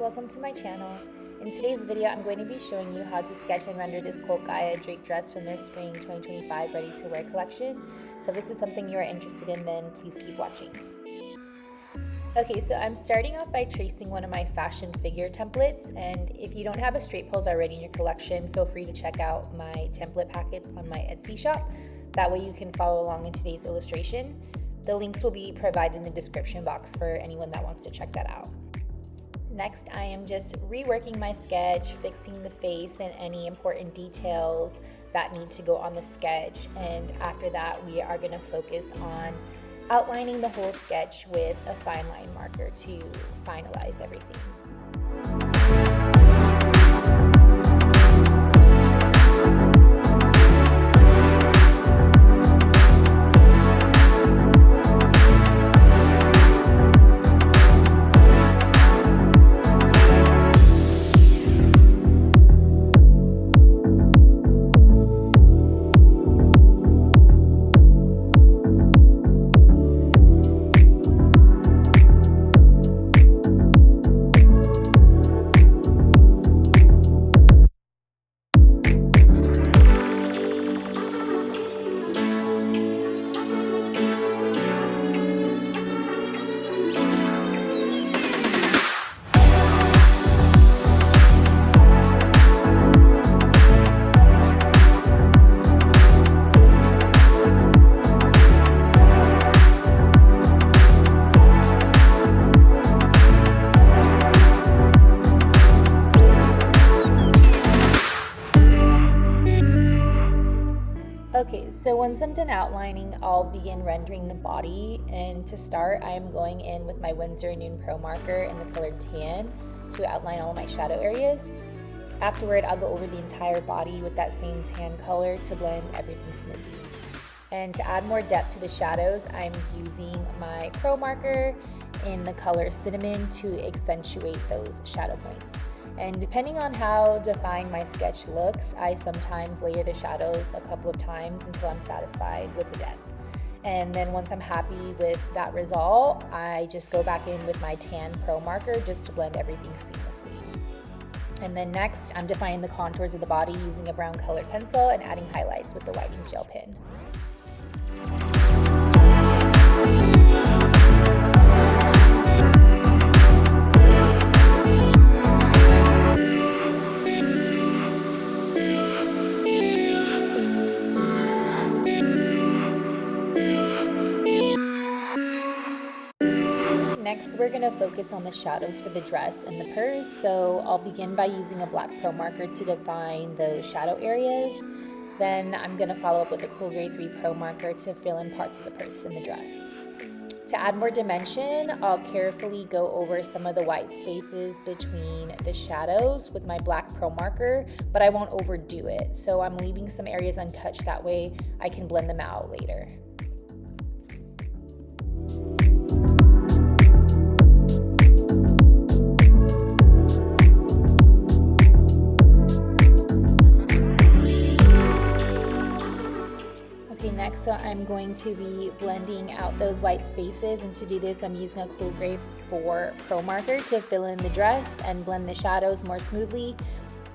welcome to my channel. In today's video, I'm going to be showing you how to sketch and render this Cult Gaia draped dress from their Spring 2025 Ready to Wear collection. So if this is something you are interested in, then please keep watching. Okay, so I'm starting off by tracing one of my fashion figure templates, and if you don't have a straight pose already in your collection, feel free to check out my template packet on my Etsy shop. That way you can follow along in today's illustration. The links will be provided in the description box for anyone that wants to check that out. Next, I am just reworking my sketch, fixing the face and any important details that need to go on the sketch. And after that, we are going to focus on outlining the whole sketch with a fine line marker to finalize everything. Okay, so once I'm done outlining, I'll begin rendering the body, and to start, I am going in with my Winsor Noon Pro marker in the color tan to outline all of my shadow areas. Afterward, I'll go over the entire body with that same tan color to blend everything smoothly. And to add more depth to the shadows, I'm using my Pro marker in the color Cinnamon to accentuate those shadow points. And depending on how defined my sketch looks, I sometimes layer the shadows a couple of times until I'm satisfied with the depth. And then once I'm happy with that result, I just go back in with my tan Pro marker just to blend everything seamlessly. And then next, I'm defining the contours of the body using a brown colored pencil and adding highlights with the whitening gel pen. Next, we're going to focus on the shadows for the dress and the purse. So I'll begin by using a black Pro marker to define those shadow areas. Then I'm going to follow up with a Cool Grade 3 Pro marker to fill in parts of the purse and the dress. To add more dimension, I'll carefully go over some of the white spaces between the shadows with my black Pro marker, but I won't overdo it. So I'm leaving some areas untouched, that way I can blend them out later. Next, so I'm going to be blending out those white spaces, and to do this I'm using a Cool Grade 4 Pro marker to fill in the dress and blend the shadows more smoothly.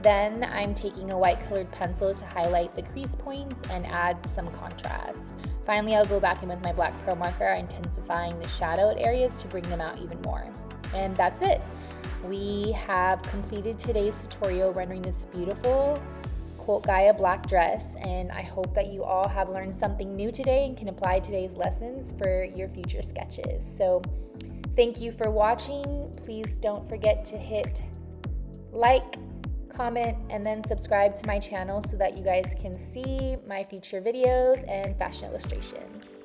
Then I'm taking a white colored pencil to highlight the crease points and add some contrast. Finally, I'll go back in with my black Pro marker, intensifying the shadowed areas to bring them out even more. And that's it. We have completed today's tutorial rendering this beautiful Cult Gaia black dress, and I hope that you all have learned something new today and can apply today's lessons for your future sketches. So thank you for watching. Please don't forget to hit like, comment, and then subscribe to my channel so that you guys can see my future videos and fashion illustrations.